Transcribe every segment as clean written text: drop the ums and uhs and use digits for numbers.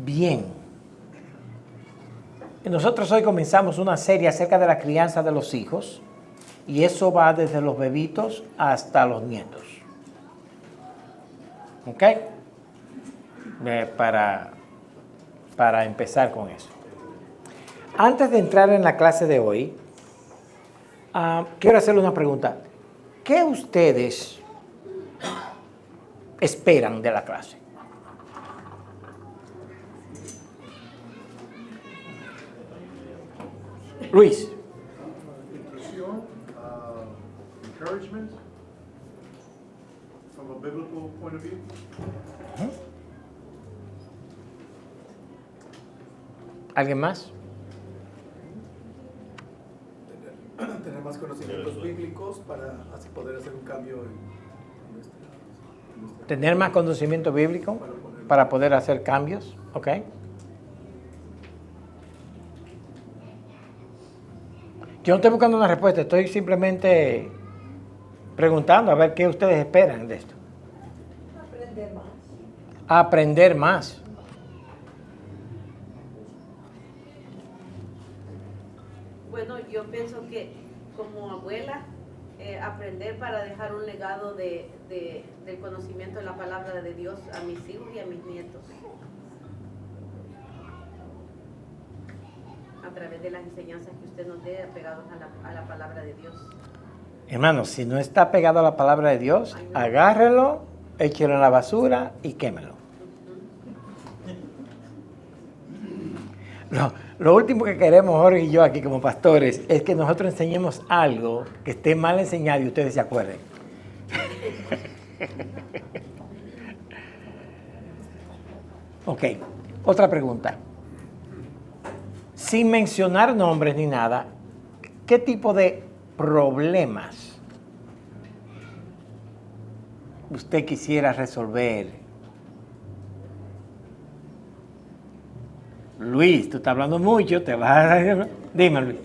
Bien. Nosotros hoy comenzamos una serie acerca de la crianza de los hijos y eso va desde los bebitos hasta los nietos. ¿Ok? Para empezar con eso. Antes de entrar en la clase de hoy, quiero hacerle una pregunta. ¿Qué ustedes esperan de la clase? Luis. Inclusión, encouragement, from a biblical point of view. ¿Alguien más? Tener más conocimientos bíblicos para así poder hacer un cambio en nuestra... Tener más conocimiento bíblico para poder hacer cambios. ¿Ok? Yo no estoy buscando una respuesta, estoy simplemente preguntando a ver qué ustedes esperan de esto. Aprender más. Aprender más. Bueno, yo pienso que como abuela, aprender para dejar un legado del conocimiento de la palabra de Dios a mis hijos y a mis nietos. A través de las enseñanzas que usted nos dé apegados a la palabra de Dios. Hermano, si no está pegado a la palabra de Dios, agárrelo, échelo en la basura y quémelo. Lo último que queremos Jorge y yo aquí como pastores es que nosotros enseñemos algo que esté mal enseñado y ustedes se acuerden. Ok, otra pregunta. Sin mencionar nombres ni nada, ¿qué tipo de problemas usted quisiera resolver? Luis, tú estás hablando mucho, te vas a... Dime, Luis.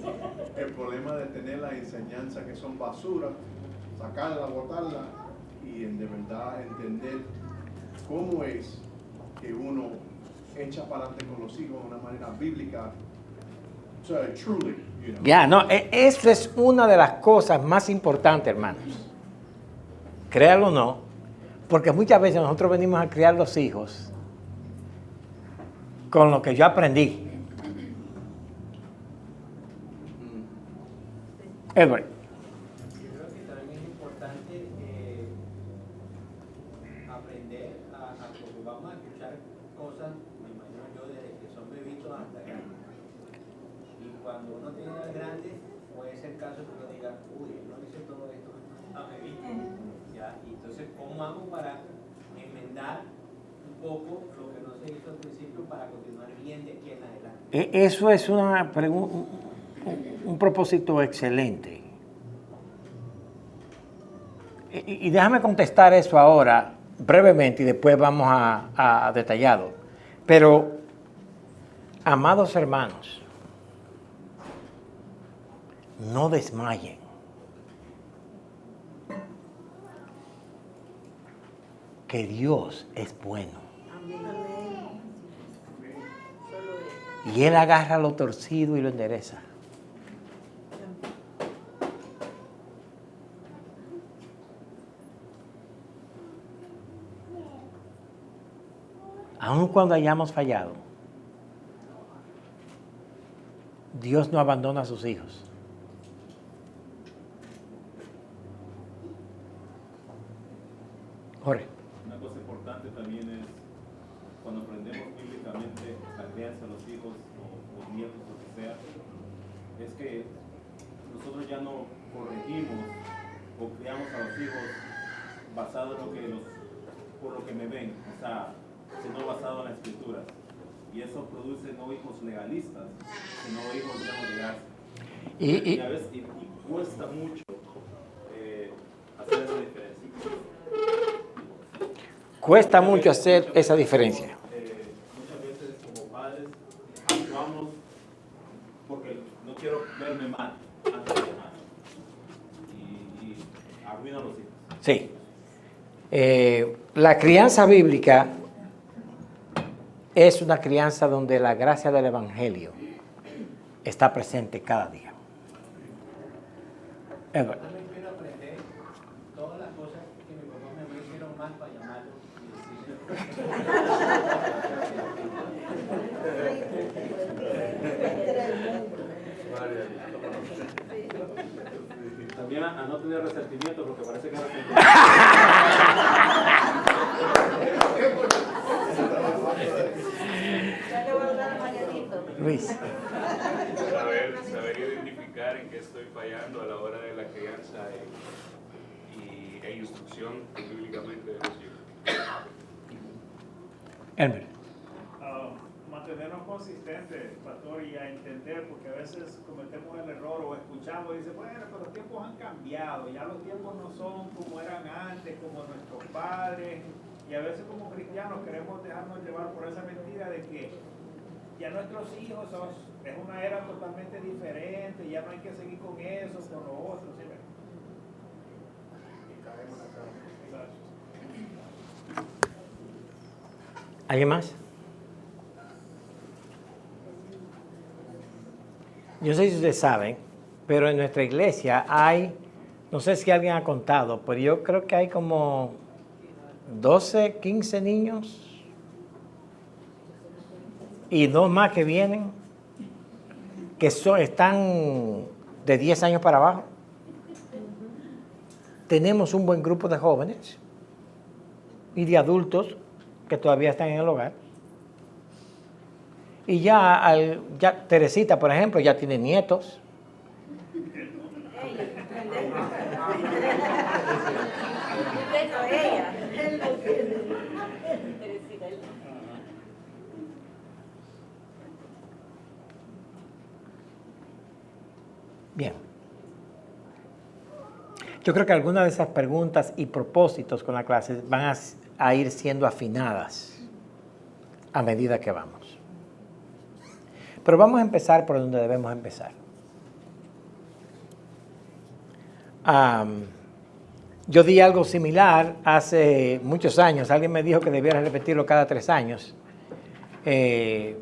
El problema de tener la enseñanza que son basura, sacarla, botarla y de verdad entender cómo es que uno echa para adelante con los hijos de una manera bíblica. So, truly, you know. Ya, no, eso es una de las cosas más importantes, hermanos. Créalo o no, porque muchas veces nosotros venimos a criar los hijos con lo que yo aprendí. Edward. Yo creo que también es importante aprender porque vamos a escuchar cosas, me imagino yo, desde que son bebitos hasta grandes. Y cuando uno tiene al grande, puede ser caso que uno diga, uy, no hice todo esto a bebito. ¿Ya? Y entonces, ¿cómo hago para enmendar un poco lo que no se hizo al principio para continuar bien de aquí en adelante? Eso es un propósito excelente. Y déjame contestar eso ahora brevemente y después vamos a detallado. Pero, amados hermanos, no desmayen. Que Dios es bueno. Y Él agarra lo torcido y lo endereza. Aun cuando hayamos fallado, Dios no abandona a sus hijos. Jorge. Una cosa importante también es cuando aprendemos bíblicamente la crianza de los hijos o nietos, lo que sea, es que nosotros ya no corregimos o criamos a los hijos basado en por lo que me ven, o sea, sino basado en la escritura. Y eso produce no hijos legalistas, sino hijos llenos de gracia. Y a veces cuesta mucho hacer esa diferencia. Cuesta mucho hacer esa diferencia. Muchas veces como padres actuamos porque no quiero verme mal antes de mal. Y arruino a los hijos. Sí. La crianza bíblica es una crianza donde la gracia del Evangelio está presente cada día. Edward. Yo me quiero aprender todas las cosas que mi papá me hicieron mal para llamarlo También a no tener resentimiento, porque parece que Ya le voy a dar a Marianito. Luis. Saber identificar en qué estoy fallando a la hora de la crianza e instrucción bíblicamente de los hijos. Elmer. Mantenernos consistentes, pastor, y a entender, porque a veces cometemos el error o escuchamos y dice, bueno, pero los tiempos han cambiado, ya los tiempos no son como eran antes, como nuestros padres, y a veces como cristianos queremos dejarnos llevar por esa mentira de que ya nuestros hijos es una era totalmente diferente, ya no hay que seguir con eso, con lo otro, ¿sí? Y caemos en la trampa. ¿Alguien más? Yo no sé si ustedes saben, pero en nuestra iglesia hay, no sé si alguien ha contado, pero yo creo que hay como 12, 15 niños y 2 más que vienen, que están de 10 años para abajo. Tenemos un buen grupo de jóvenes y de adultos que todavía están en el hogar. Y ya Teresita, por ejemplo, ya tiene nietos. Bien. Yo creo que algunas de esas preguntas y propósitos con la clase van a ir siendo afinadas a medida que vamos. Pero vamos a empezar por donde debemos empezar. Yo di algo similar hace muchos años. Alguien me dijo que debiera repetirlo cada 3 años. Y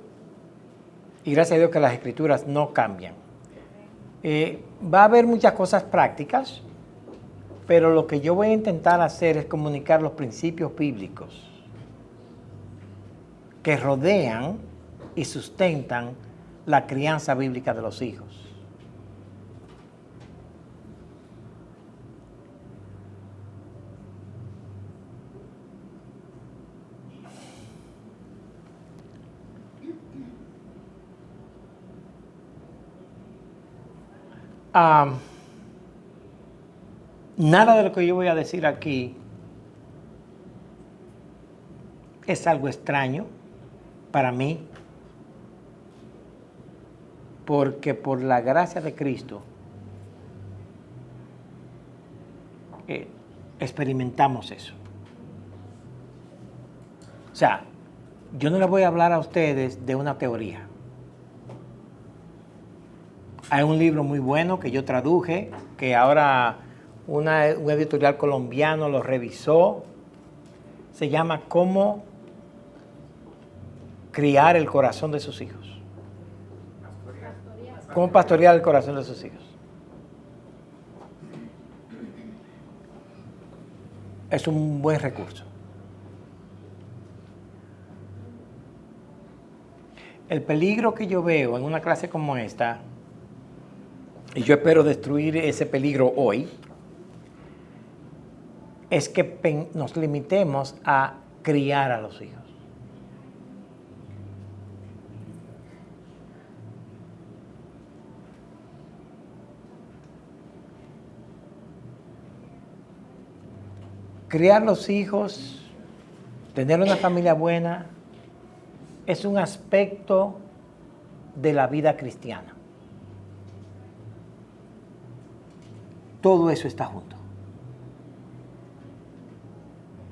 gracias a Dios que las escrituras no cambian. Va a haber muchas cosas prácticas, pero lo que yo voy a intentar hacer es comunicar los principios bíblicos que rodean y sustentan la crianza bíblica de los hijos. Nada de lo que yo voy a decir aquí es algo extraño para mí, porque por la gracia de Cristo experimentamos eso. O sea, yo no les voy a hablar a ustedes de una teoría. Hay un libro muy bueno que yo traduje, que ahora un editorial colombiano lo revisó. Se llama Cómo criar el corazón de sus hijos. Cómo pastorear el corazón de sus hijos. Es un buen recurso. El peligro que yo veo en una clase como esta, y yo espero destruir ese peligro hoy, es que nos limitemos a criar a los hijos. Criar los hijos, tener una familia buena, es un aspecto de la vida cristiana. Todo eso está junto.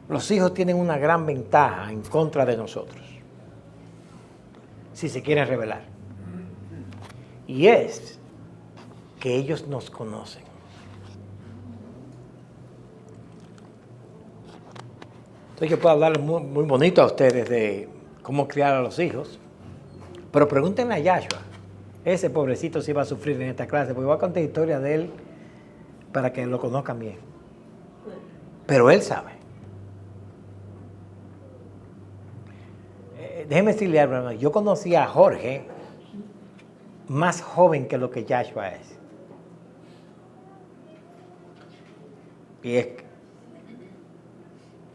Los hijos tienen una gran ventaja en contra de nosotros, si se quieren revelar. Y es que ellos nos conocen. Entonces yo puedo hablarles muy bonito a ustedes de cómo criar a los hijos. Pero pregúntenle a Yahshua. Ese pobrecito sí va a sufrir en esta clase, porque voy a contar historia de él para que lo conozcan bien. Pero él sabe. Déjeme decirle algo, hermano. Yo conocí a Jorge más joven que lo que Yahshua es. Y es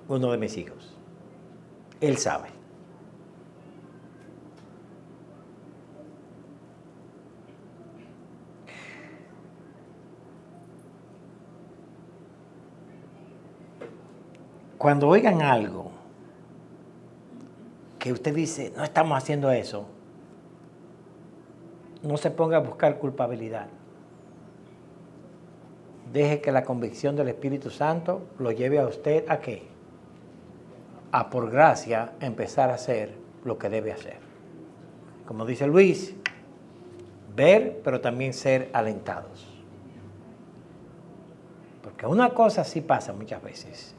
uno de mis hijos. Él sabe. Cuando oigan algo que usted dice, no estamos haciendo eso, no se ponga a buscar culpabilidad. Deje que la convicción del Espíritu Santo lo lleve a usted ¿a qué? A por gracia empezar a hacer lo que debe hacer. Como dice Luis, ver, pero también ser alentados. Porque una cosa sí pasa muchas veces.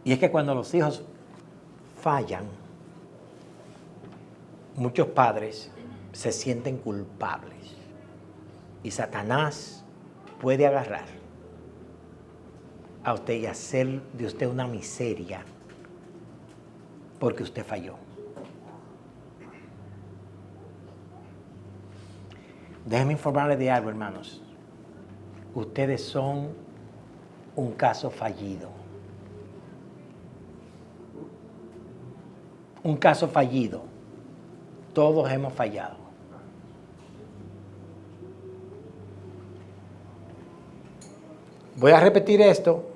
Y es que cuando los hijos fallan, muchos padres se sienten culpables. Y Satanás puede agarrar a usted y hacer de usted una miseria porque usted falló. Déjenme informarles de algo, hermanos. Ustedes son un caso fallido. Un caso fallido. Todos hemos fallado. Voy a repetir esto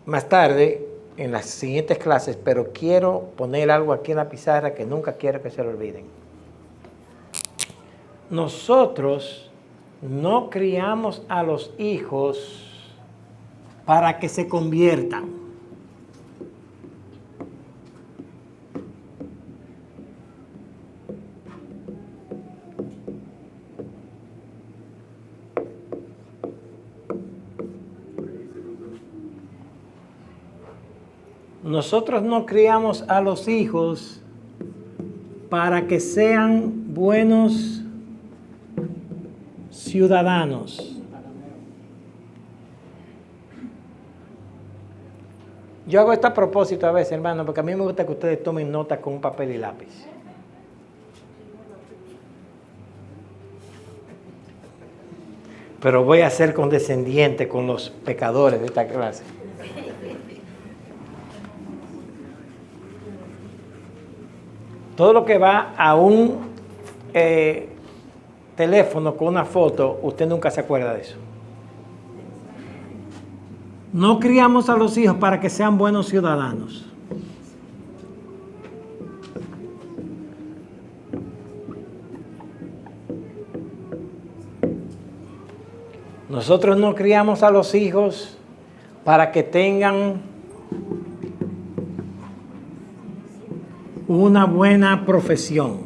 más tarde en las siguientes clases, pero quiero poner algo aquí en la pizarra que nunca quiero que se lo olviden. Nosotros no criamos a los hijos para que se conviertan. Nosotros no criamos a los hijos para que sean buenos ciudadanos. Yo hago esto a propósito a veces, hermano, porque a mí me gusta que ustedes tomen nota con un papel y lápiz. Pero voy a ser condescendiente con los pecadores de esta clase. Todo lo que va a un teléfono con una foto, usted nunca se acuerda de eso. No criamos a los hijos para que sean buenos ciudadanos. Nosotros no criamos a los hijos para que tengan una buena profesión.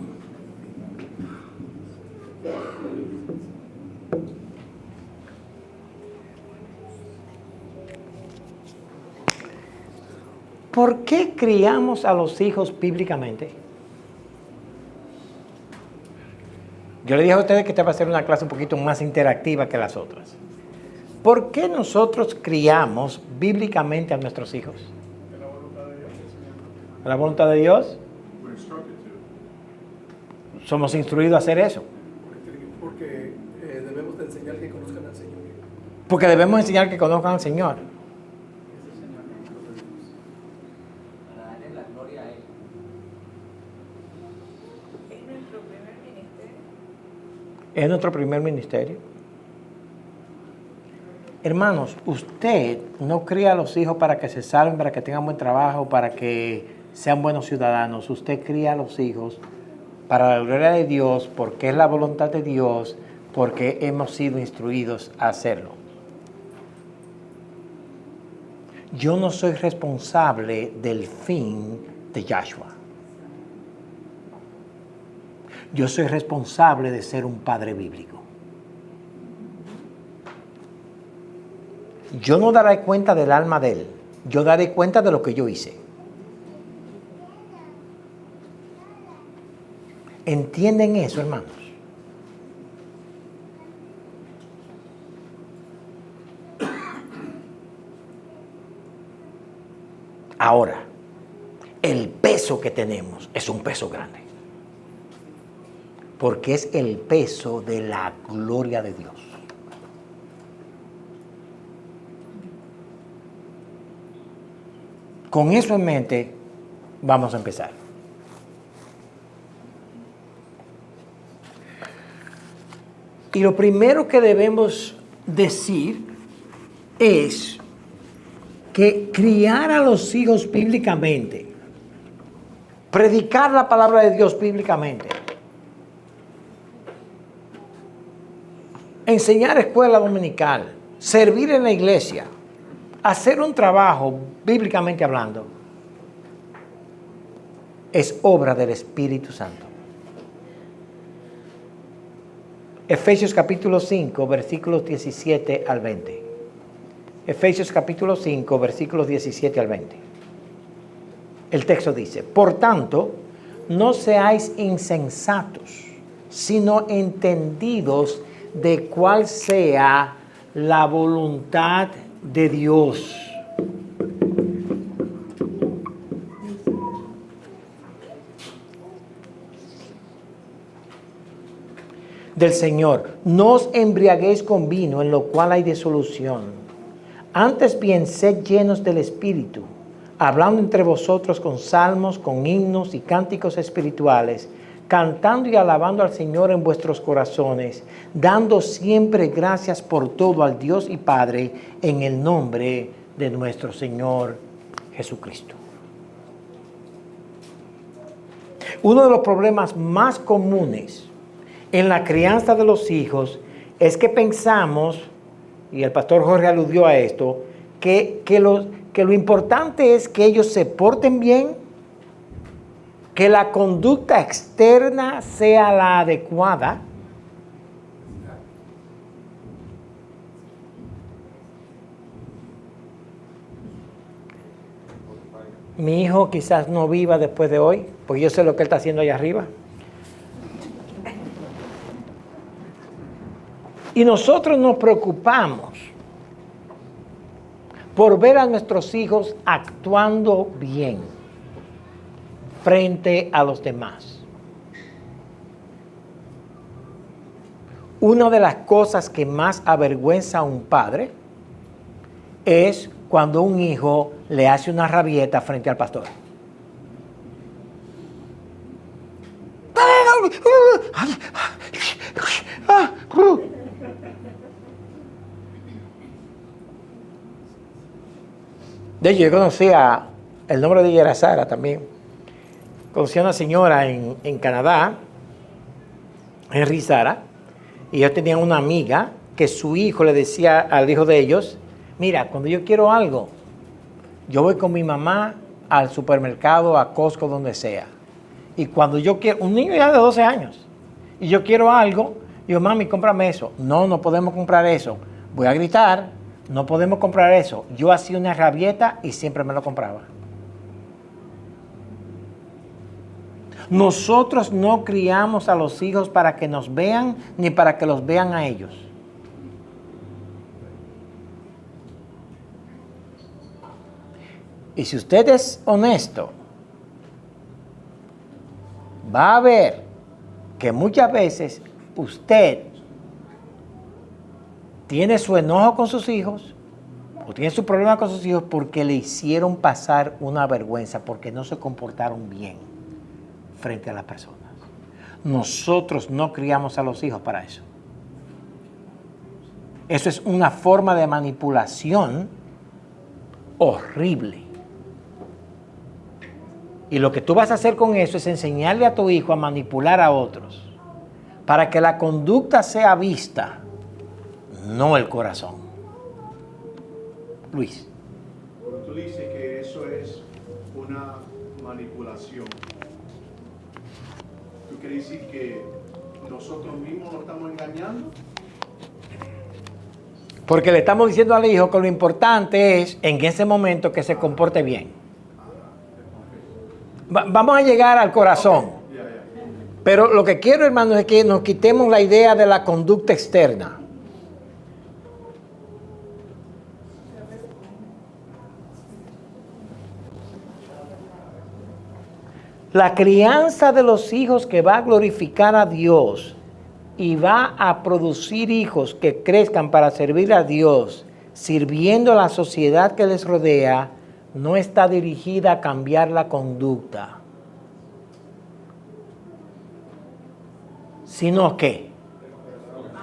¿Por qué criamos a los hijos bíblicamente? Yo le dije a ustedes que esta va a ser una clase un poquito más interactiva que las otras. ¿Por qué nosotros criamos bíblicamente a nuestros hijos? ¿La voluntad de Dios? Somos instruidos a hacer eso. Porque debemos de enseñar que conozcan al Señor. Porque debemos enseñar que conozcan al Señor. Para darle la gloria a Él. Es nuestro primer ministerio. Es nuestro primer ministerio. Hermanos, usted no cría a los hijos para que se salven, para que tengan buen trabajo, para que sean buenos ciudadanos. Usted cría a los hijos para la gloria de Dios, porque es la voluntad de Dios, porque hemos sido instruidos a hacerlo. Yo no soy responsable del fin de Yahshua. Yo soy responsable de ser un padre bíblico. Yo no daré cuenta del alma de él. Yo daré cuenta de lo que yo hice. ¿Entienden eso, hermanos? Ahora, el peso que tenemos es un peso grande. Porque es el peso de la gloria de Dios. Con eso en mente, vamos a empezar. Y lo primero que debemos decir es que criar a los hijos bíblicamente, predicar la palabra de Dios bíblicamente, enseñar escuela dominical, servir en la iglesia, hacer un trabajo bíblicamente hablando, es obra del Espíritu Santo. Efesios capítulo 5, versículos 17 al 20. Efesios capítulo 5, versículos 17 al 20. El texto dice: por tanto, no seáis insensatos, sino entendidos de cuál sea la voluntad de Dios. Del Señor, no os embriaguéis con vino, en lo cual hay disolución. Antes bien, sed llenos del Espíritu, hablando entre vosotros con salmos, con himnos y cánticos espirituales, cantando y alabando al Señor en vuestros corazones, dando siempre gracias por todo al Dios y Padre, en el nombre de nuestro Señor Jesucristo. Uno de los problemas más comunes en la crianza de los hijos es que pensamos, y el pastor Jorge aludió a esto, que lo importante es que ellos se porten bien, que la conducta externa sea la adecuada, mi hijo quizás no viva después de hoy, porque yo sé lo que él está haciendo allá arriba. Y nosotros nos preocupamos por ver a nuestros hijos actuando bien frente a los demás. Una de las cosas que más avergüenza a un padre es cuando un hijo le hace una rabieta frente al pastor. De hecho, yo conocía, el nombre de ella era Sara también. Conocí a una señora en Canadá, Henry Sara, y ellos tenían una amiga que su hijo le decía al hijo de ellos: mira, cuando yo quiero algo, yo voy con mi mamá al supermercado, a Costco, donde sea. Y cuando yo quiero, un niño ya de 12 años, y yo quiero algo, digo: mami, cómprame eso. No, no podemos comprar eso. Voy a gritar: no podemos comprar eso. Yo hacía una rabieta y siempre me lo compraba. Nosotros no criamos a los hijos para que nos vean ni para que los vean a ellos. Y si usted es honesto, va a ver que muchas veces usted tiene su enojo con sus hijos o tiene su problema con sus hijos porque le hicieron pasar una vergüenza, porque no se comportaron bien frente a las personas. Nosotros no criamos a los hijos para eso. Eso es una forma de manipulación horrible. Y lo que tú vas a hacer con eso es enseñarle a tu hijo a manipular a otros para que la conducta sea vista, no el corazón. Luis. Cuando tú dices que eso es una manipulación, ¿tú quieres decir que nosotros mismos nos estamos engañando? Porque le estamos diciendo al hijo que lo importante es en ese momento que se comporte bien. Vamos a llegar al corazón. Pero lo que quiero, hermanos, es que nos quitemos la idea de la conducta externa. La crianza de los hijos que va a glorificar a Dios y va a producir hijos que crezcan para servir a Dios, sirviendo a la sociedad que les rodea, no está dirigida a cambiar la conducta, sino que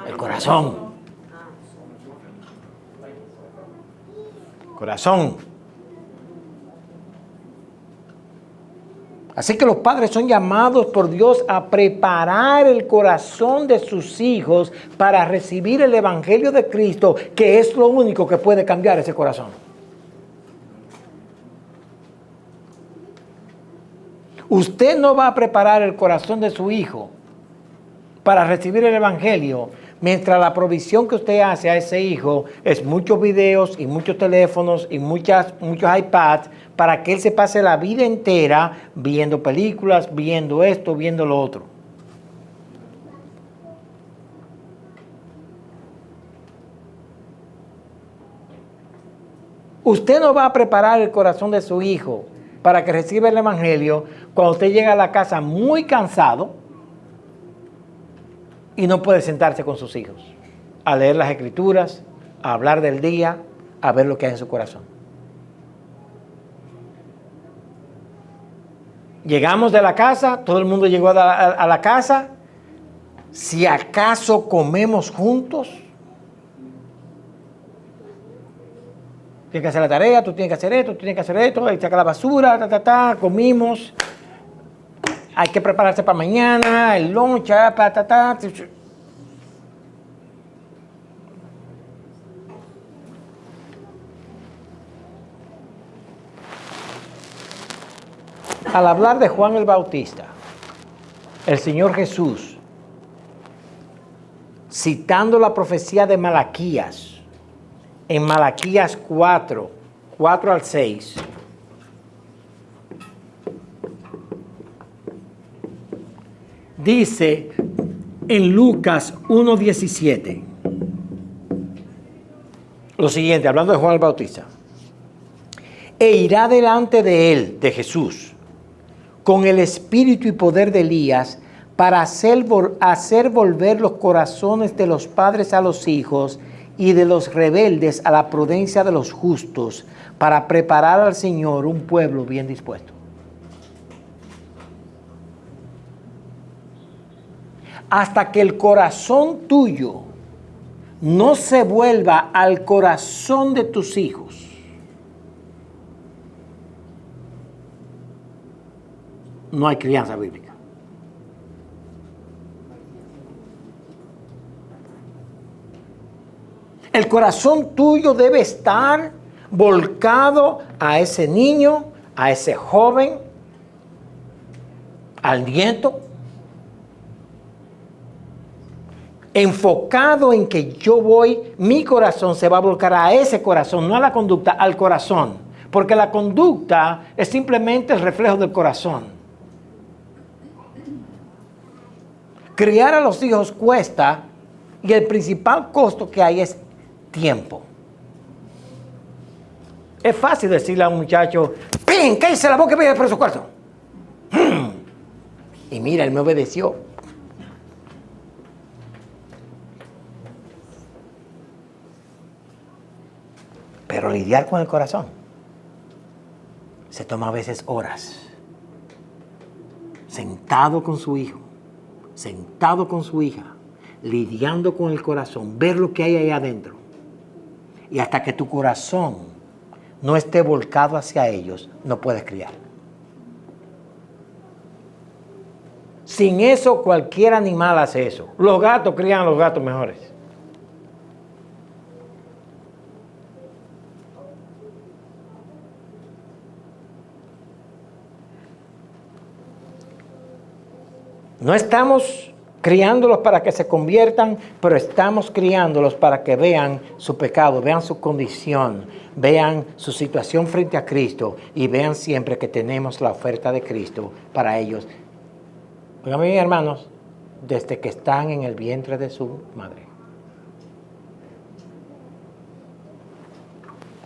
el corazón. Corazón. Así que los padres son llamados por Dios a preparar el corazón de sus hijos para recibir el Evangelio de Cristo, que es lo único que puede cambiar ese corazón. Usted no va a preparar el corazón de su hijo para recibir el Evangelio mientras la provisión que usted hace a ese hijo es muchos videos y muchos teléfonos y muchos iPads para que él se pase la vida entera viendo películas, viendo esto, viendo lo otro. Usted no va a preparar el corazón de su hijo para que reciba el Evangelio cuando usted llega a la casa muy cansado y no puede sentarse con sus hijos a leer las Escrituras, a hablar del día, a ver lo que hay en su corazón. Llegamos de la casa, todo el mundo llegó a la casa. Si acaso comemos juntos, tienes que hacer la tarea, tú tienes que hacer esto, tú tienes que hacer esto, hay que sacar la basura, comimos. Hay que prepararse para mañana, el lunch, Al hablar de Juan el Bautista, el Señor Jesús, citando la profecía de Malaquías, en Malaquías 4 al 6, dice en Lucas 1:17 lo siguiente, hablando de Juan el Bautista: e irá delante de él, de Jesús, con el espíritu y poder de Elías, para hacer volver los corazones de los padres a los hijos y de los rebeldes a la prudencia de los justos, para preparar al Señor un pueblo bien dispuesto. Hasta que el corazón tuyo no se vuelva al corazón de tus hijos, no hay crianza bíblica. El corazón tuyo debe estar volcado a ese niño, a ese joven, al nieto, enfocado en que mi corazón se va a volcar a ese corazón, no a la conducta, al corazón. Porque la conducta es simplemente el reflejo del corazón. Criar a los hijos cuesta, y el principal costo que hay es tiempo. Es fácil decirle a un muchacho: ¡pin! ¡Cállese la boca y vaya por su cuarto! Y mira, él me obedeció. Pero lidiar con el corazón se toma a veces horas. Sentado con su hijo, sentado con su hija, lidiando con el corazón, ver lo que hay ahí adentro. Y hasta que tu corazón no esté volcado hacia ellos, no puedes criar. Sin eso, cualquier animal hace eso. Los gatos crían a los gatos mejores. No estamos criándolos para que se conviertan, pero estamos criándolos para que vean su pecado, vean su condición, vean su situación frente a Cristo y vean siempre que tenemos la oferta de Cristo para ellos. Óigame bien, hermanos, desde que están en el vientre de su madre.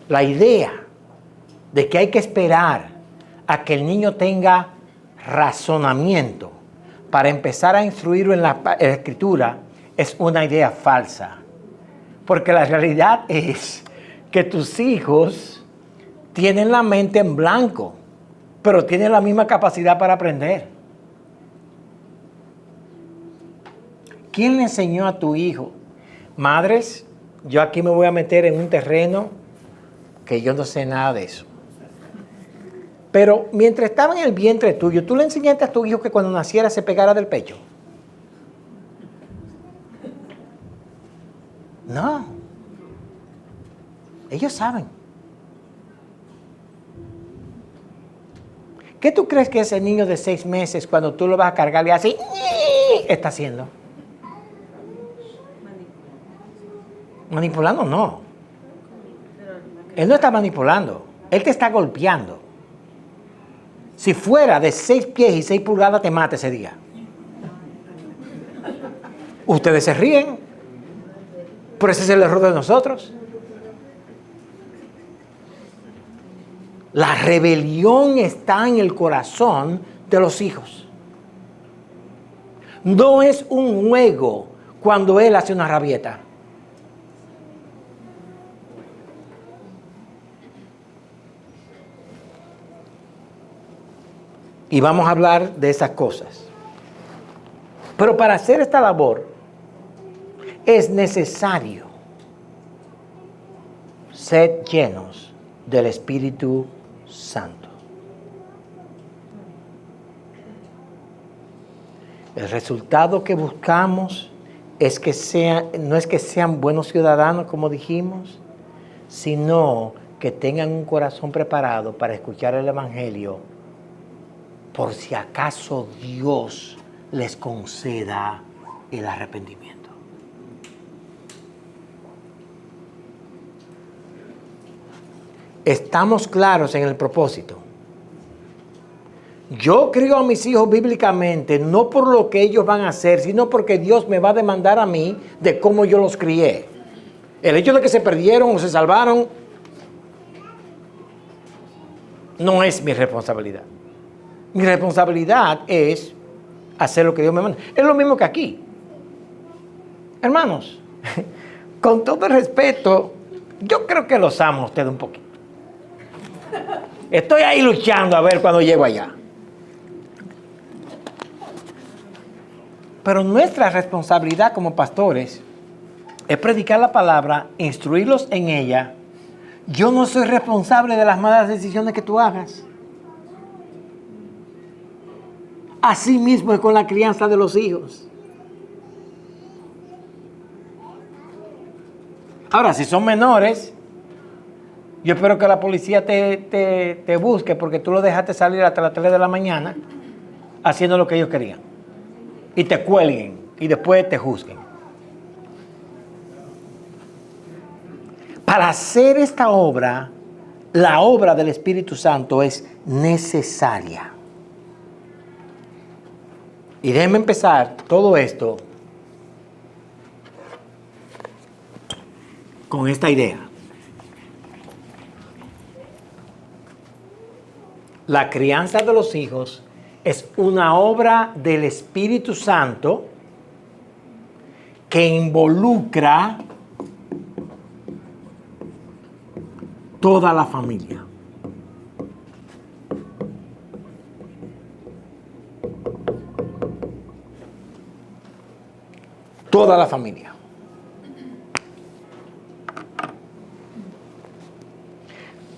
La idea de que hay que esperar a que el niño tenga razonamiento para empezar a instruirlo en la escritura es una idea falsa. Porque la realidad es que tus hijos tienen la mente en blanco, pero tienen la misma capacidad para aprender. ¿Quién le enseñó a tu hijo? Madres, yo aquí me voy a meter en un terreno que yo no sé nada de eso. Pero mientras estaba en el vientre tuyo, ¿tú le enseñaste a tu hijo que cuando naciera se pegara del pecho? No. Ellos saben. ¿Qué tú crees que ese niño de 6 meses, cuando tú lo vas a cargar y así, está haciendo? Manipulando no. Él no está manipulando. Él te está golpeando. Si fuera de 6 pies y 6 pulgadas, te mata ese día. Ustedes se ríen. Pero ese es el error de nosotros. La rebelión está en el corazón de los hijos. No es un juego cuando él hace una rabieta. Y vamos a hablar de esas cosas. Pero para hacer esta labor es necesario ser llenos del Espíritu Santo. El resultado que buscamos es que no es que sean buenos ciudadanos, como dijimos, sino que tengan un corazón preparado para escuchar el Evangelio, por si acaso Dios les conceda el arrepentimiento. Estamos claros en el propósito. Yo crío a mis hijos bíblicamente, no por lo que ellos van a hacer, sino porque Dios me va a demandar a mí de cómo yo los crié. El hecho de que se perdieron o se salvaron no es mi responsabilidad. Mi responsabilidad es hacer lo que Dios me manda. Es lo mismo que aquí. Hermanos, con todo el respeto, yo creo que los amo a ustedes un poquito. Estoy ahí luchando a ver cuando llego allá. Pero nuestra responsabilidad como pastores es predicar la palabra, instruirlos en ella. Yo no soy responsable de las malas decisiones que tú hagas. Así mismo es con la crianza de los hijos. Ahora, si son menores, yo espero que la policía te busque porque tú lo dejaste salir hasta las 3 de la mañana haciendo lo que ellos querían. Y te cuelguen y después te juzguen. Para hacer esta obra, la obra del Espíritu Santo es necesaria. Y déjenme empezar todo esto con esta idea. La crianza de los hijos es una obra del Espíritu Santo que involucra toda la familia. Toda la familia.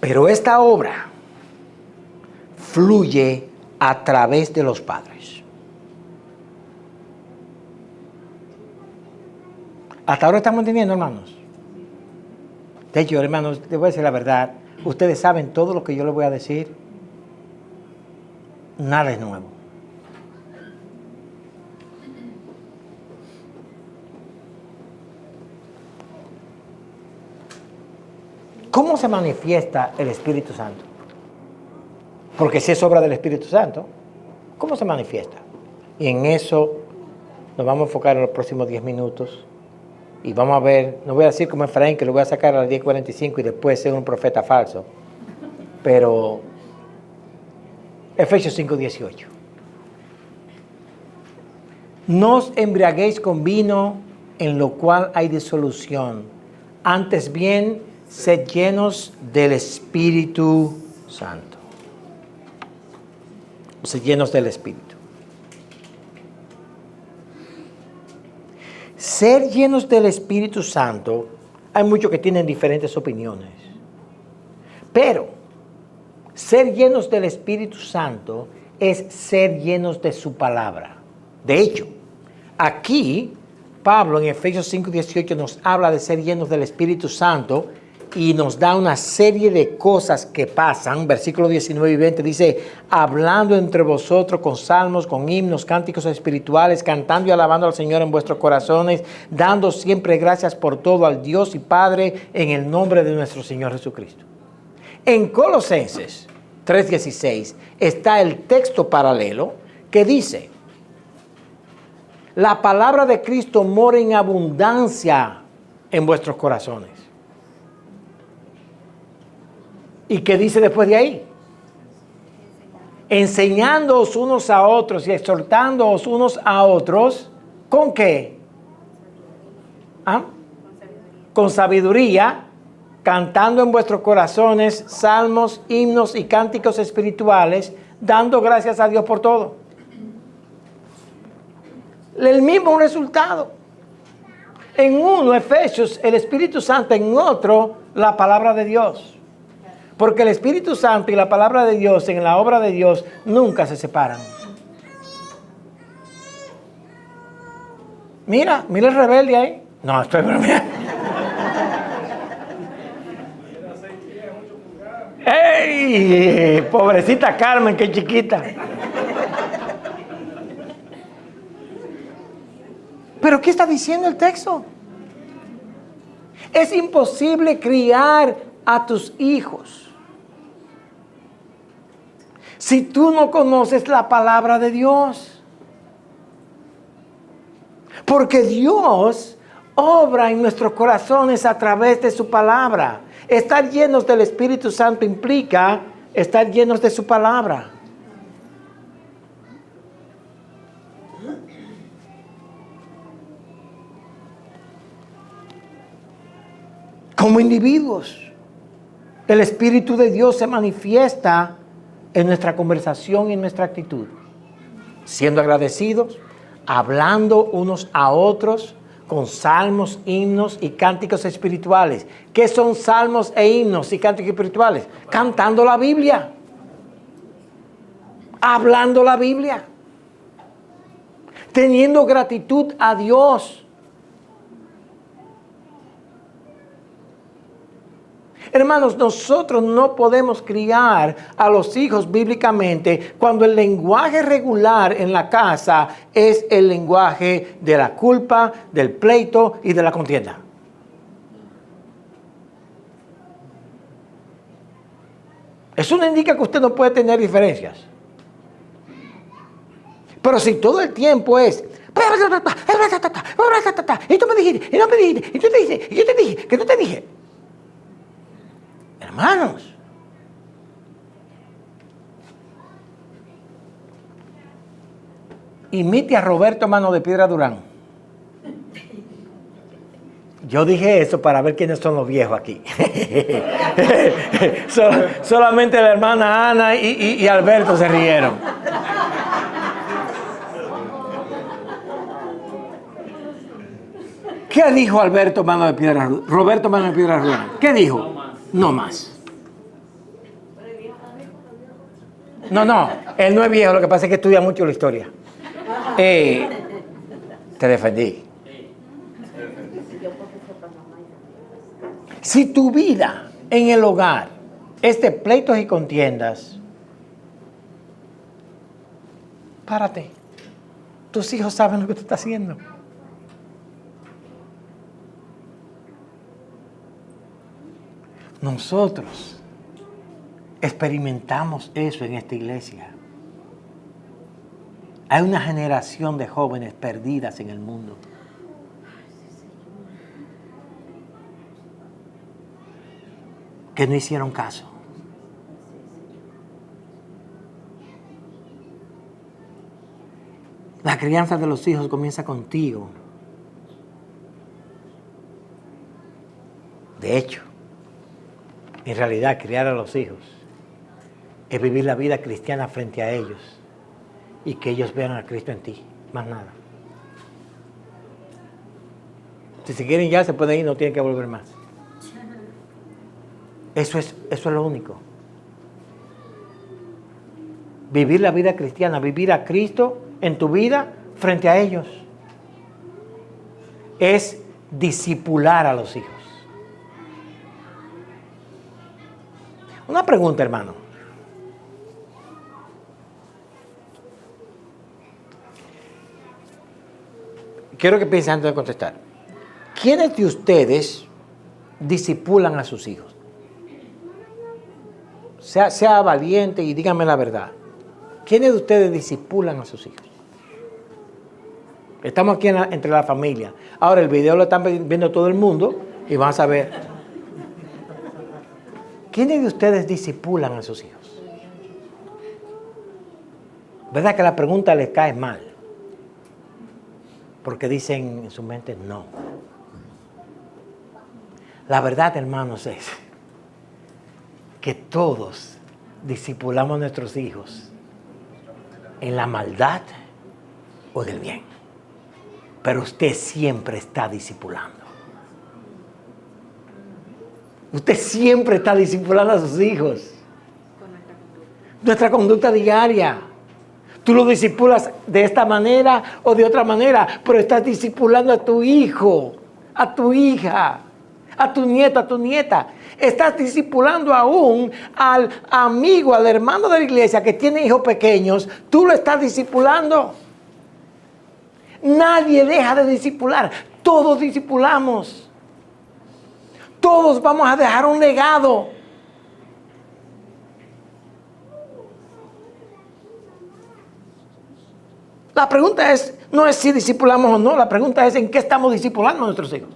Pero esta obra fluye a través de los padres. Hasta ahora estamos entendiendo, hermanos. De hecho, hermanos, les voy a decir la verdad. Ustedes saben todo lo que yo les voy a decir. Nada es nuevo. ¿Cómo se manifiesta el Espíritu Santo? Porque si es obra del Espíritu Santo, ¿cómo se manifiesta? Y en eso nos vamos a enfocar en los próximos 10 minutos. Y vamos a ver, no voy a decir como Efraín, que lo voy a sacar a las 10:45 y después ser un profeta falso. Pero Efesios 5:18. No os embriaguéis con vino, en lo cual hay disolución. Antes bien, sed llenos del Espíritu Santo. Sed llenos del Espíritu. Ser llenos del Espíritu Santo, hay muchos que tienen diferentes opiniones. Pero ser llenos del Espíritu Santo es ser llenos de su palabra. De hecho, aquí Pablo en Efesios 5:18 nos habla de ser llenos del Espíritu Santo y nos da una serie de cosas que pasan. Versículos 19 y 20 dice, hablando entre vosotros con salmos, con himnos, cánticos espirituales, cantando y alabando al Señor en vuestros corazones, dando siempre gracias por todo al Dios y Padre en el nombre de nuestro Señor Jesucristo. En Colosenses 3:16 está el texto paralelo que dice, la palabra de Cristo mora en abundancia en vuestros corazones. ¿Y qué dice después de ahí? Enseñándoos unos a otros y exhortándoos unos a otros. ¿Con qué? ¿Ah? Con sabiduría, cantando en vuestros corazones salmos, himnos y cánticos espirituales, dando gracias a Dios por todo. El mismo resultado. En uno, Efesios, el Espíritu Santo, en otro, la palabra de Dios. Porque el Espíritu Santo y la palabra de Dios en la obra de Dios nunca se separan. Mira el rebelde ahí. No, estoy bromeando. ¡Ey! Pobrecita Carmen, qué chiquita. ¿Pero qué está diciendo el texto? Es imposible criar a tus hijos si tú no conoces la palabra de Dios. Porque Dios obra en nuestros corazones a través de su palabra. Estar llenos del Espíritu Santo implica estar llenos de su palabra. Como individuos, el Espíritu de Dios se manifiesta en nuestra conversación y en nuestra actitud, siendo agradecidos, hablando unos a otros con salmos, himnos y cánticos espirituales. ¿Qué son salmos e himnos y cánticos espirituales? Cantando la Biblia, hablando la Biblia, teniendo gratitud a Dios. Hermanos, nosotros no podemos criar a los hijos bíblicamente cuando el lenguaje regular en la casa es el lenguaje de la culpa, del pleito y de la contienda. Eso no indica que usted no puede tener diferencias. Pero si todo el tiempo es y tú me dijiste, y no me dijiste, y tú te dijiste, y yo te dije, que no te dije. Hermanos, imite a Roberto Mano de Piedra Durán. Yo dije eso para ver quiénes son los viejos aquí. Solamente la hermana Ana y Alberto se rieron. ¿Qué dijo Alberto Mano de Piedra? Roberto Mano de Piedra Durán? ¿Qué dijo? No más. No, él no es viejo, lo que pasa es que estudia mucho la historia. Te defendí. Si tu vida en el hogar es de pleitos y contiendas, párate. Tus hijos saben lo que tú estás haciendo. Nosotros experimentamos eso en esta iglesia. Hay una generación de jóvenes perdidas en el mundo. Que no hicieron caso. La crianza de los hijos comienza contigo. De hecho, en realidad, criar a los hijos es vivir la vida cristiana frente a ellos y que ellos vean a Cristo en ti, más nada. Si se quieren ya se pueden ir, no tienen que volver más. Eso es lo único. Vivir la vida cristiana, vivir a Cristo en tu vida frente a ellos. Es discipular a los hijos. Una pregunta, hermano. Quiero que piensen antes de contestar. ¿Quiénes de ustedes discipulan a sus hijos? Sea valiente y díganme la verdad. ¿Quiénes de ustedes discipulan a sus hijos? Estamos aquí entre la familia. Ahora el video lo están viendo todo el mundo y van a saber. ¿Quiénes de ustedes discipulan a sus hijos? ¿Verdad que la pregunta les cae mal? Porque dicen en su mente no. La verdad, hermanos, es que todos discipulamos a nuestros hijos en la maldad o en el bien. Pero usted siempre está discipulando. Usted siempre está discipulando a sus hijos. Nuestra conducta diaria. Tú lo discipulas de esta manera o de otra manera, pero estás discipulando a tu hijo, a tu hija, a tu nieto, a tu nieta. Estás discipulando aún al amigo, al hermano de la iglesia que tiene hijos pequeños. Tú lo estás discipulando. Nadie deja de discipular. Todos discipulamos. Todos vamos a dejar un legado. La pregunta no es si discipulamos o no, la pregunta es en qué estamos discipulando a nuestros hijos.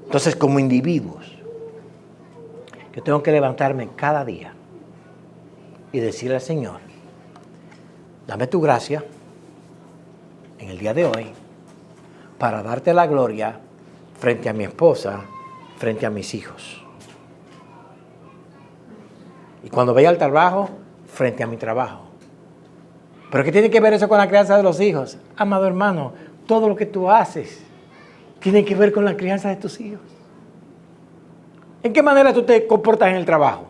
Entonces, como individuos, yo tengo que levantarme cada día y decirle al Señor, dame tu gracia en el día de hoy para darte la gloria frente a mi esposa, frente a mis hijos. Y cuando vaya al trabajo, frente a mi trabajo. ¿Pero qué tiene que ver eso con la crianza de los hijos? Amado hermano, todo lo que tú haces tiene que ver con la crianza de tus hijos. ¿En qué manera tú te comportas en el trabajo?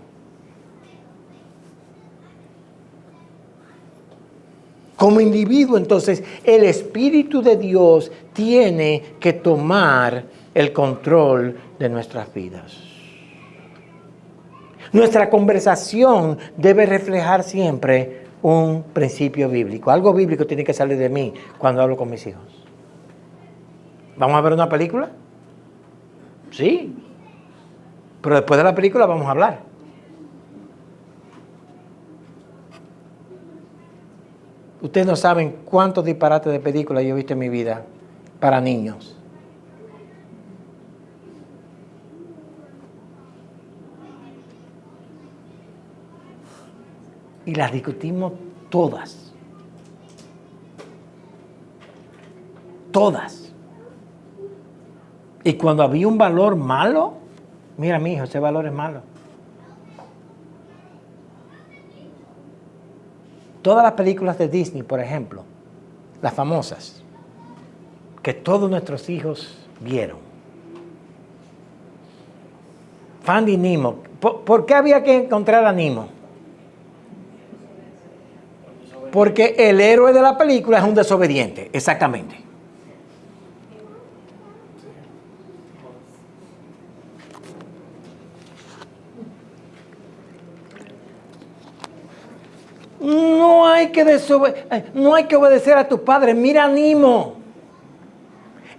Como individuo, entonces, el Espíritu de Dios tiene que tomar el control de nuestras vidas. Nuestra conversación debe reflejar siempre un principio bíblico. Algo bíblico tiene que salir de mí cuando hablo con mis hijos. ¿Vamos a ver una película? Sí. Pero después de la película vamos a hablar. Ustedes no saben cuántos disparates de películas yo he visto en mi vida para niños. Y las discutimos todas. Todas. Y cuando había un valor malo, mira, mi hijo, ese valor es malo. Todas las películas de Disney, por ejemplo, las famosas, que todos nuestros hijos vieron. Finding Nemo. ¿Por qué había que encontrar a Nemo? Porque el héroe de la película es un desobediente, exactamente. No hay que obedecer a tu padre. Mira a Nemo.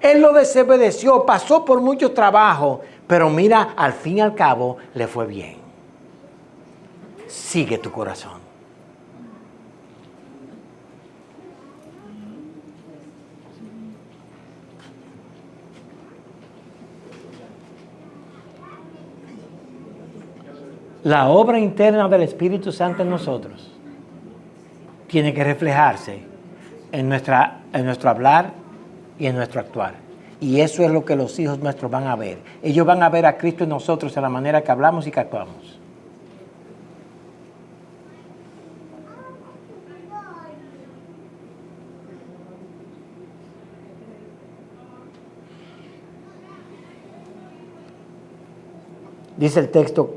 Él lo desobedeció, pasó por mucho trabajo, Pero mira, al fin y al cabo, le fue bien. Sigue tu corazón. La obra interna del Espíritu Santo en nosotros tiene que reflejarse en nuestro hablar y en nuestro actuar. Y eso es lo que los hijos nuestros van a ver. Ellos van a ver a Cristo en nosotros en la manera que hablamos y que actuamos. Dice el texto,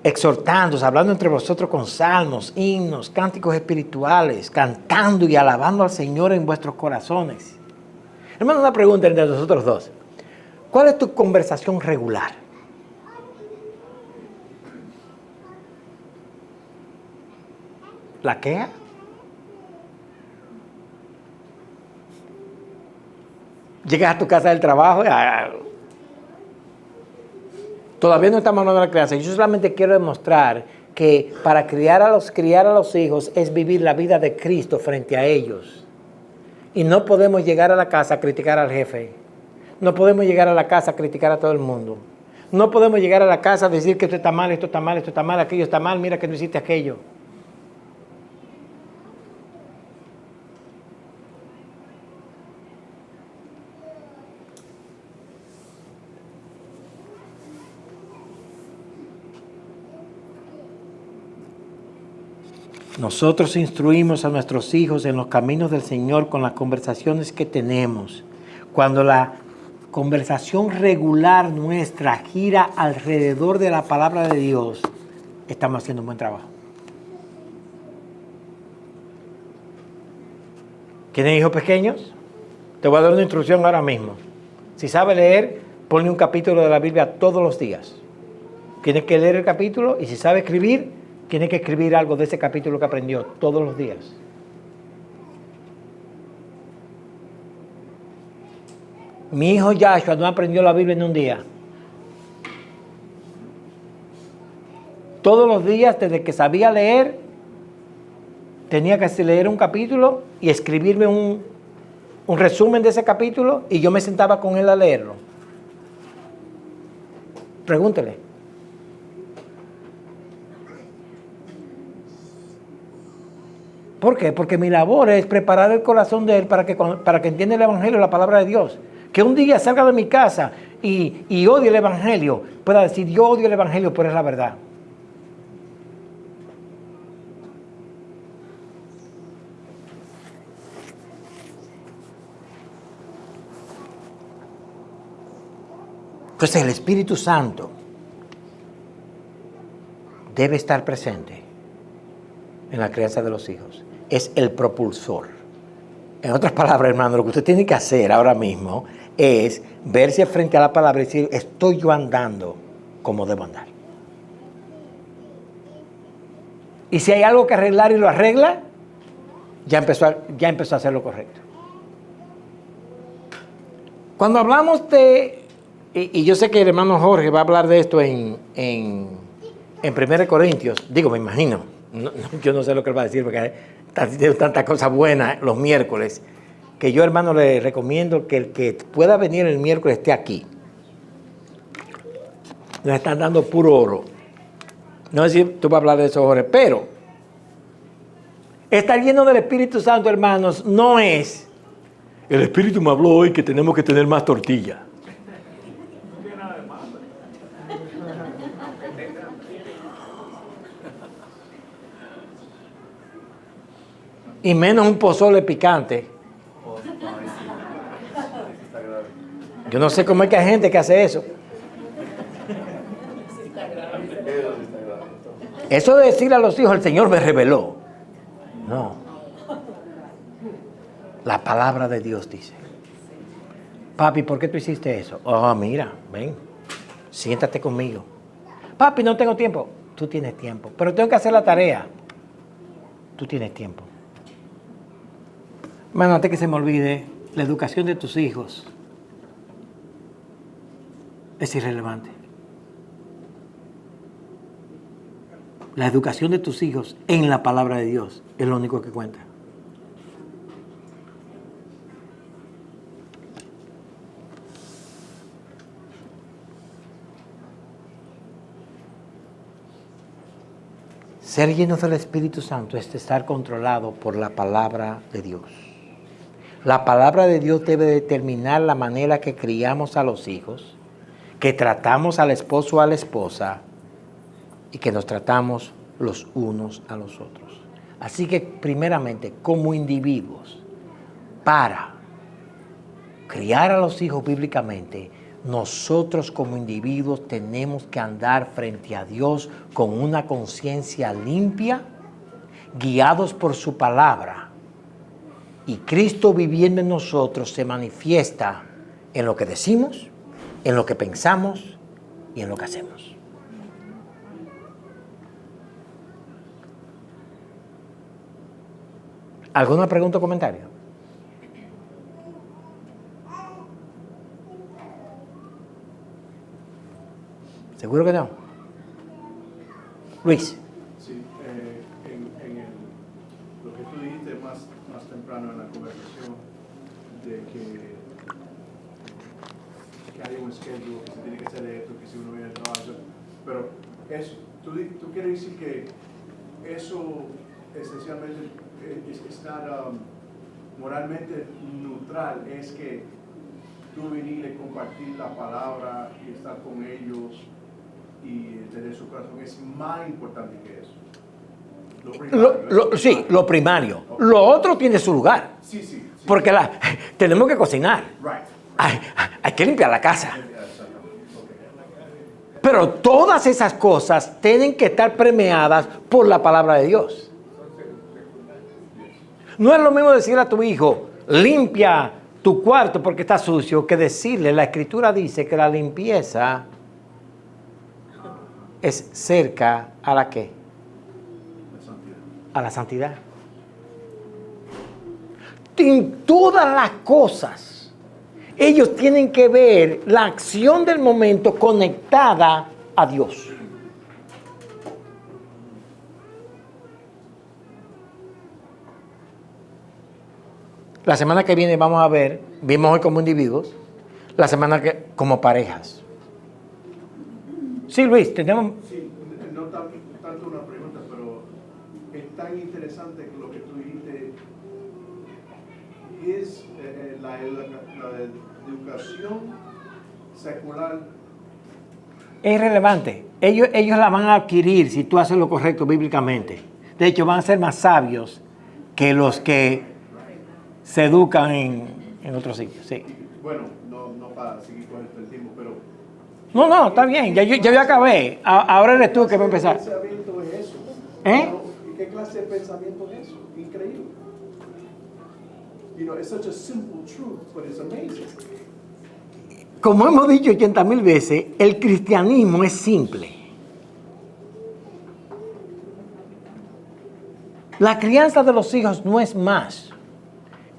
exhortándoos, hablando entre vosotros con salmos, himnos, cánticos espirituales, cantando y alabando al Señor en vuestros corazones. Hermano, una pregunta entre nosotros dos. ¿Cuál es tu conversación regular? ¿La queja? Llegas a tu casa del trabajo y todavía no estamos hablando de la crianza. Yo solamente quiero demostrar que para criar a los hijos es vivir la vida de Cristo frente a ellos. Y no podemos llegar a la casa a criticar al jefe. No podemos llegar a la casa a criticar a todo el mundo. No podemos llegar a la casa a decir que esto está mal, esto está mal, esto está mal, aquello está mal, mira que no hiciste aquello. Nosotros instruimos a nuestros hijos en los caminos del Señor con las conversaciones que tenemos. Cuando la conversación regular nuestra gira alrededor de la palabra de Dios, estamos haciendo un buen trabajo. ¿Tienen hijos pequeños? Te voy a dar una instrucción ahora mismo. Si sabes leer, ponle un capítulo de la Biblia todos los días. Tienes que leer el capítulo y si sabes escribir, tienes que escribir algo de ese capítulo que aprendió todos los días. Mi hijo Joshua no aprendió la Biblia en un día. Todos los días, desde que sabía leer, tenía que leer un capítulo y escribirme un resumen de ese capítulo y yo me sentaba con él a leerlo. Pregúntele. ¿Por qué? Porque mi labor es preparar el corazón de él para que entienda el Evangelio, la palabra de Dios. Que un día salga de mi casa y odie el Evangelio, pueda decir, yo odio el Evangelio, pero es la verdad. Entonces el Espíritu Santo debe estar presente en la crianza de los hijos. Es el propulsor. En otras palabras, hermano, lo que usted tiene que hacer ahora mismo es verse frente a la palabra y decir, estoy yo andando como debo andar. Y si hay algo que arreglar y lo arregla, ya empezó a hacer lo correcto. Cuando hablamos de, y yo sé que el hermano Jorge va a hablar de esto en 1 Corintios, digo, me imagino, yo no sé lo que él va a decir porque tiene tantas cosas buenas los miércoles, que yo, hermano, le recomiendo que el que pueda venir el miércoles esté aquí. Nos están dando puro oro. No sé si tú vas a hablar de eso, Jorge, pero estar lleno del Espíritu Santo, hermanos, no es el Espíritu me habló hoy que tenemos que tener más tortilla. No tiene nada de malo. Y menos un pozole picante. Yo no sé cómo es que hay gente que hace eso. Eso de decirle a los hijos, el Señor me reveló. No. La palabra de Dios dice. Papi, ¿por qué tú hiciste eso? Oh, mira, ven, siéntate conmigo. Papi, no tengo tiempo. Tú tienes tiempo, pero tengo que hacer la tarea. Tú tienes tiempo. Hermano, antes que se me olvide, la educación de tus hijos es irrelevante. La educación de tus hijos en la palabra de Dios es lo único que cuenta. Ser llenos del Espíritu Santo es estar controlado por la palabra de Dios. La palabra de Dios debe determinar la manera que criamos a los hijos, que tratamos al esposo o a la esposa y que nos tratamos los unos a los otros. Así que primeramente, como individuos, para criar a los hijos bíblicamente, nosotros como individuos tenemos que andar frente a Dios con una conciencia limpia, guiados por su palabra. Y Cristo viviendo en nosotros se manifiesta en lo que decimos, en lo que pensamos y en lo que hacemos. ¿Alguna pregunta o comentario? ¿Seguro que no? Luis. Sí, lo que tú dijiste más temprano en la conversación, de que hay un schedule, que se tiene que hacer esto, que si uno viene al trabajo, pero eso, tú quieres decir que eso esencialmente es estar moralmente neutral, es que tú venir y compartir la palabra y estar con ellos y tener su corazón es más importante que eso. Sí, lo primario. Lo otro tiene su lugar. Sí. Porque tenemos que cocinar. Right. Hay que limpiar la casa. Pero todas esas cosas tienen que estar premiadas por la palabra de Dios. No es lo mismo decirle a tu hijo, limpia tu cuarto porque está sucio, que decirle, la Escritura dice que la limpieza es cerca a la ¿qué? A la santidad. En todas las cosas, ellos tienen que ver la acción del momento conectada a Dios. La semana que viene vamos a ver, vimos hoy como individuos, la semana que como parejas. Sí, Luis, tenemos... Sí, no tanto una pregunta, pero es tan interesante lo que tú dijiste. Es la educación secular. Es relevante. Ellos la van a adquirir si tú haces lo correcto bíblicamente. De hecho, van a ser más sabios que los que se educan en otros sitios. Sí. Bueno, no para seguir con el tiempo, pero... No, está bien. Ya acabé. Ahora eres tú que va a empezar. ¿Qué pensamiento es eso? ¿Y qué clase de pensamiento es eso? Increíble. It's such a simple truth, but it's amazing. Como hemos dicho 80,000 veces, el cristianismo es simple. La crianza de los hijos no es más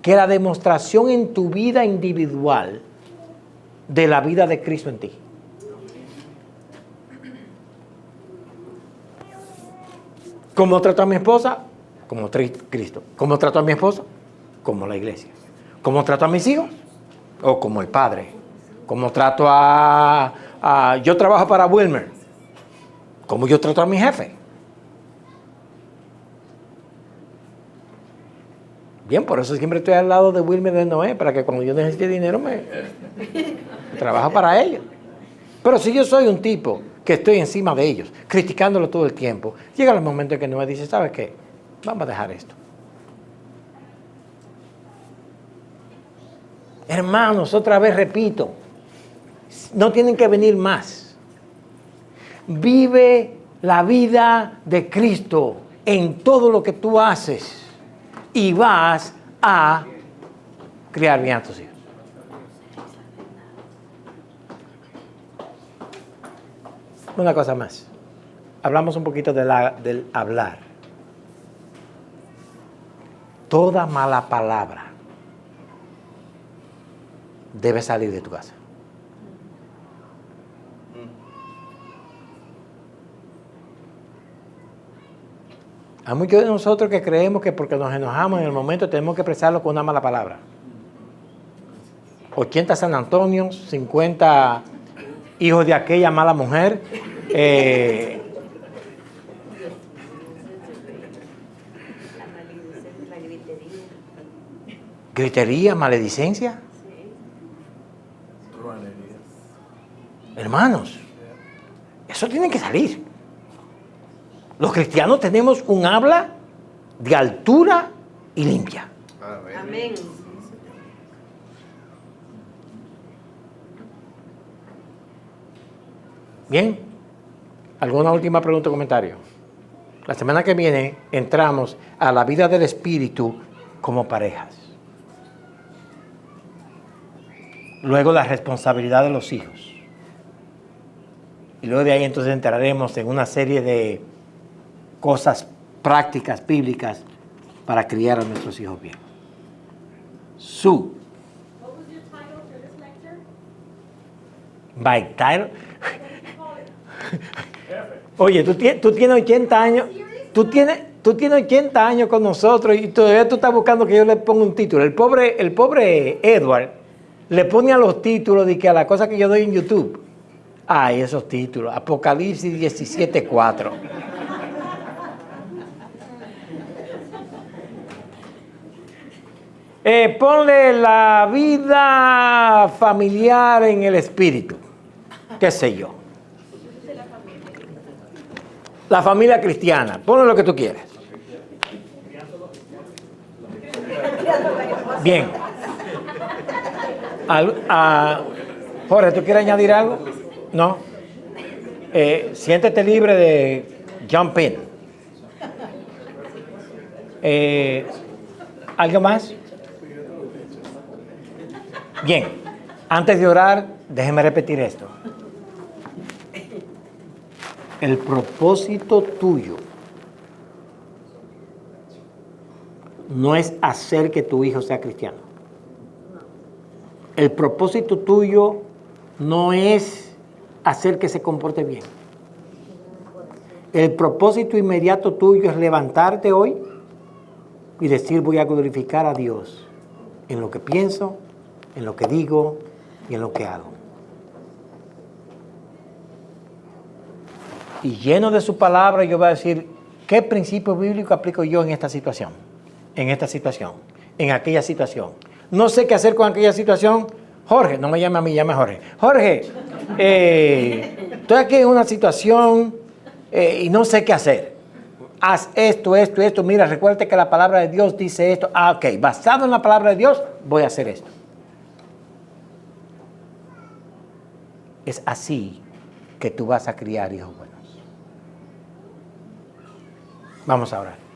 que la demostración en tu vida individual de la vida de Cristo en ti. ¿Cómo trato a mi esposa? Como Cristo. ¿Cómo trato a mi esposo? Como la iglesia. ¿Cómo trato a mis hijos? O como el padre. ¿Cómo trato yo trabajo para Wilmer? ¿Cómo yo trato a mi jefe? Bien, por eso siempre estoy al lado de Wilmer y de Noé, para que cuando yo necesite dinero me trabajo para ellos. Pero si yo soy un tipo que estoy encima de ellos, criticándolo todo el tiempo, llega el momento en que Noé dice, ¿sabes qué? Vamos a dejar esto. Hermanos, otra vez repito, no tienen que venir más. Vive la vida de Cristo en todo lo que tú haces y vas a criar bien a tus hijos. Una cosa más. Hablamos un poquito del hablar. Toda mala palabra debe salir de tu casa. Hay muchos de nosotros que creemos que porque nos enojamos en el momento tenemos que expresarlo con una mala palabra. 80 San Antonio, 50 hijos de aquella mala mujer. La gritería. Gritería, maledicencia. Hermanos, eso tiene que salir. Los cristianos tenemos un habla de altura y limpia. Amén. Bien, ¿alguna última pregunta o comentario? La semana que viene entramos a la vida del espíritu como parejas. Luego la responsabilidad de los hijos. Y luego de ahí entonces entraremos en una serie de cosas prácticas, bíblicas, para criar a nuestros hijos bien. Su. What was your title for this lecture? My title. Oye, tú tienes 80 años. Tú tienes 80 años con nosotros y todavía tú estás buscando que yo le ponga un título. El pobre Edward le pone a los títulos de que a la cosa que yo doy en YouTube. Ay, esos títulos. Apocalipsis 17:4. Ponle la vida familiar en el espíritu. ¿Qué sé yo? La familia cristiana. Ponle lo que tú quieras. Bien. Jorge, ¿tú quieres añadir algo? No. Siéntete libre de jump in. ¿Algo más? Bien. Antes de orar, déjeme repetir esto. El propósito tuyo no es hacer que tu hijo sea cristiano. El propósito tuyo no es hacer que se comporte bien. El propósito inmediato tuyo es levantarte hoy y decir: voy a glorificar a Dios en lo que pienso, en lo que digo y en lo que hago. Y lleno de su palabra, yo voy a decir: ¿qué principio bíblico aplico yo en esta situación? En esta situación, en aquella situación. No sé qué hacer con aquella situación. Jorge, no me llame a mí, llame a Jorge. Jorge, estoy aquí en una situación y no sé qué hacer. Haz esto. Mira, recuérdate que la palabra de Dios dice esto. Ok, basado en la palabra de Dios, voy a hacer esto. Es así que tú vas a criar hijos buenos. Vamos a orar.